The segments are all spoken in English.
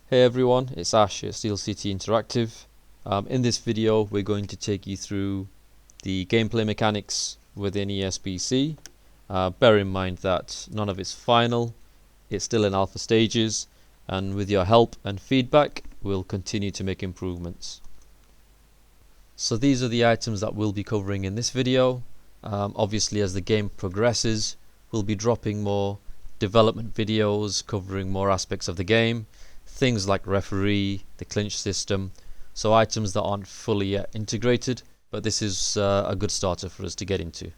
Hey everyone, it's Ash at Steel City Interactive. In this video we're going to take you through the gameplay mechanics within ESBC. Bear in mind that none of it's final, it's still in alpha stages, and with your help and feedback we'll continue to make improvements. So these are the items that we'll be covering in this video. Obviously as the game progresses we'll be dropping more development videos covering more aspects of the game. Things like referee, the clinch system, so items that aren't fully yet integrated, but this is a good starter for us to get into.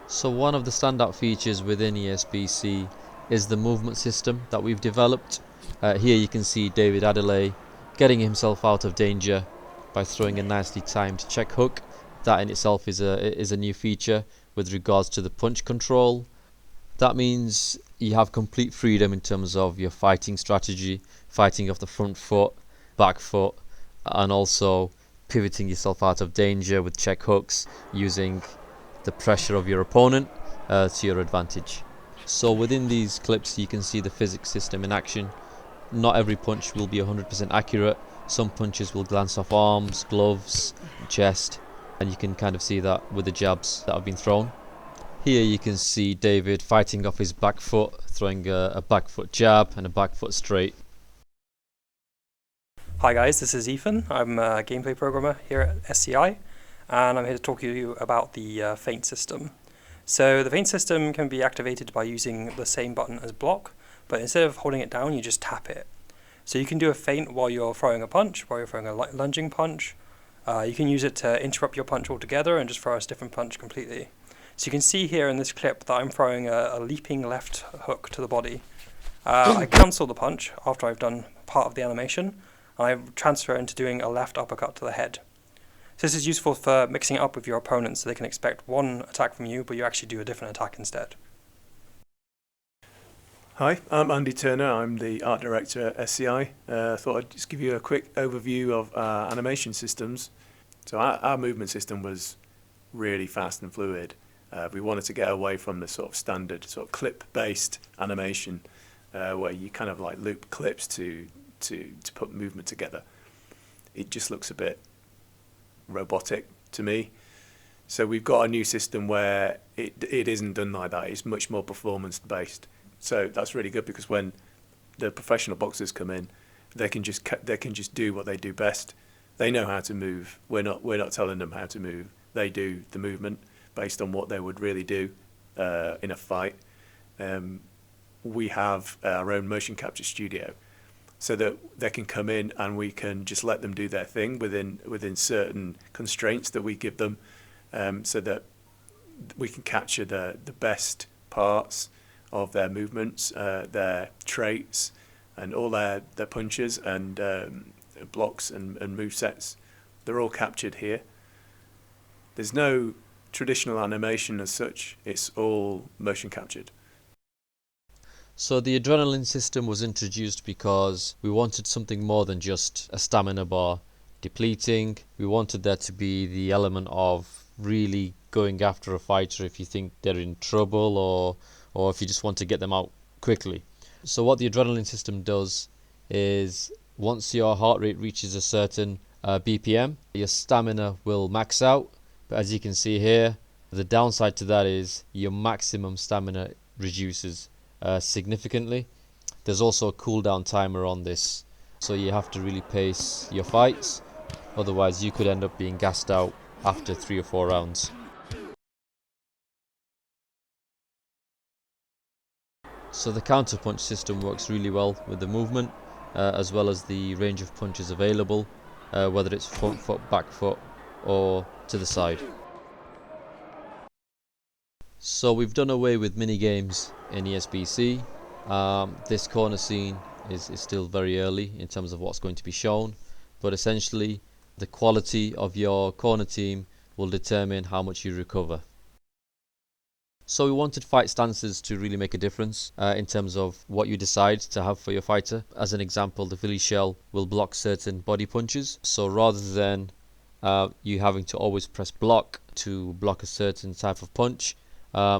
So one of the standout features within ESBC is the movement system that we've developed. Here you can see David Adelaide getting himself out of danger by throwing a nicely timed check hook. That in itself is a new feature with regards to the punch control. That means you have complete freedom in terms of your fighting strategy, fighting off the front foot, back foot, and also pivoting yourself out of danger with check hooks using the pressure of your opponent to your advantage. So within these clips you can see the physics system in action. Not every punch will be 100% accurate. Some punches will glance off arms, gloves, chest, and you can kind of see that with the jabs that have been thrown. Here you can see David fighting off his back foot, throwing a back foot jab and a back foot straight. Hi guys, this is Ethan. I'm a gameplay programmer here at SCI, and I'm here to talk to you about the feint system. So the feint system can be activated by using the same button as block, but instead of holding it down you just tap it. So you can do a feint while you're throwing a punch, while you're throwing a lunging punch. You can use it to interrupt your punch altogether and just throw a different punch completely. So you can see here in this clip that I'm throwing a leaping left hook to the body. I cancel the punch after I've done part of the animation, and I transfer into doing a left uppercut to the head. So this is useful for mixing it up with your opponents so they can expect one attack from you, but you actually do a different attack instead. Hi, I'm Andy Turner, I'm the art director at SCI. Thought I'd just give you a quick overview of animation systems. So our movement system was really fast and fluid. We wanted to get away from the sort of standard sort of clip-based animation where you kind of like loop clips to put movement together. It just looks a bit robotic to me. So we've got a new system where it isn't done like that. It's much more performance-based. So that's really good because when the professional boxers come in, they can just do what they do best. They know how to move. We're not telling them how to move. They do the movement based on what they would really do in a fight. We have our own motion capture studio so that they can come in and we can just let them do their thing within certain constraints that we give them, so that we can capture the best parts of their movements, their traits, and all their punches and blocks and movesets. They're all captured here. There's no traditional animation as such, it's all motion captured. So the adrenaline system was introduced because we wanted something more than just a stamina bar depleting. We wanted there to be the element of really going after a fighter if you think they're in trouble or if you just want to get them out quickly. So what the adrenaline system does is once your heart rate reaches a certain BPM, your stamina will max out. But as you can see here, the downside to that is your maximum stamina reduces significantly. There's also a cooldown timer on this, so you have to really pace your fights, otherwise you could end up being gassed out after 3 or 4 rounds. So the counter punch system works really well with the movement as well as the range of punches available, whether it's front foot, back foot or to the side. So we've done away with mini games in ESBC. This corner scene is still very early in terms of what's going to be shown, but essentially the quality of your corner team will determine how much you recover. So we wanted fight stances to really make a difference in terms of what you decide to have for your fighter. As an example, the Philly shell will block certain body punches, so rather than you having to always press block to block a certain type of punch,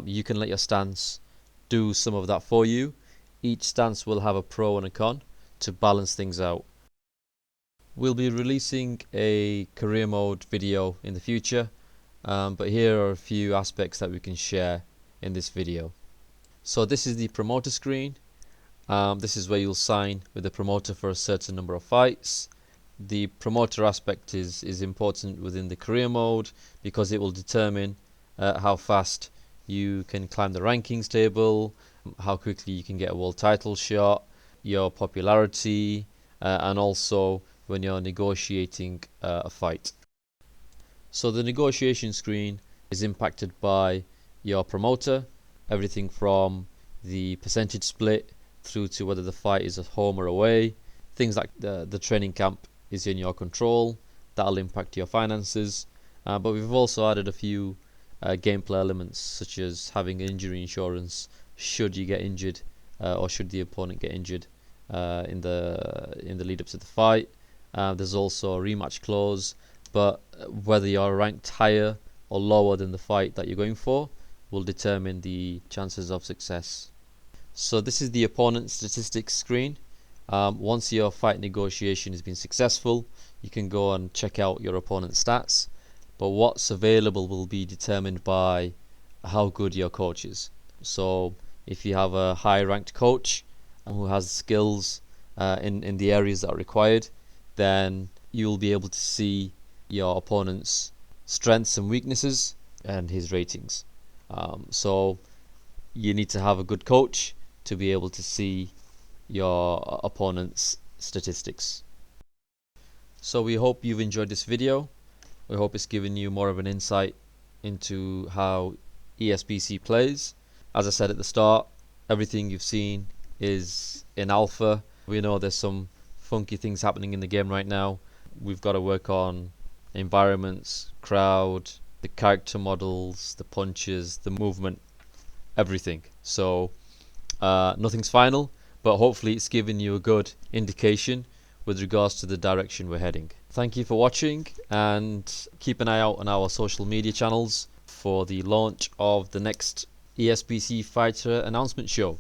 you can let your stance do some of that for you. Each stance will have a pro and a con to balance things out. We'll be releasing a career mode video in the future, but here are a few aspects that we can share in this video. So this is the promoter screen. This is where you'll sign with the promoter for a certain number of fights. The promoter aspect is important within the career mode because it will determine how fast you can climb the rankings table, how quickly you can get a world title shot, your popularity, and also when you're negotiating a fight. So the negotiation screen is impacted by your promoter, everything from the percentage split through to whether the fight is at home or away. Things like the training camp is in your control. That'll impact your finances. But we've also added a few gameplay elements, such as having injury insurance should you get injured or should the opponent get injured in the lead up to the fight. There's also a rematch clause, but whether you're ranked higher or lower than the fight that you're going for will determine the chances of success. So this is the opponent statistics screen. Once your fight negotiation has been successful, you can go and check out your opponent's stats, but what's available will be determined by how good your coach is. So if you have a high ranked coach who has skills in the areas that are required, then you'll be able to see your opponent's strengths and weaknesses and his ratings. So you need to have a good coach to be able to see your opponent's statistics. So we hope you've enjoyed this video. We hope it's given you more of an insight into how ESBC plays. As I said at the start, everything you've seen is in alpha. We know there's some funky things happening in the game right now. We've got to work on environments, crowd, the character models, the punches, the movement, everything. So nothing's final, but hopefully it's given you a good indication with regards to the direction we're heading. Thank you for watching, and keep an eye out on our social media channels for the launch of the next ESBC Fighter announcement show.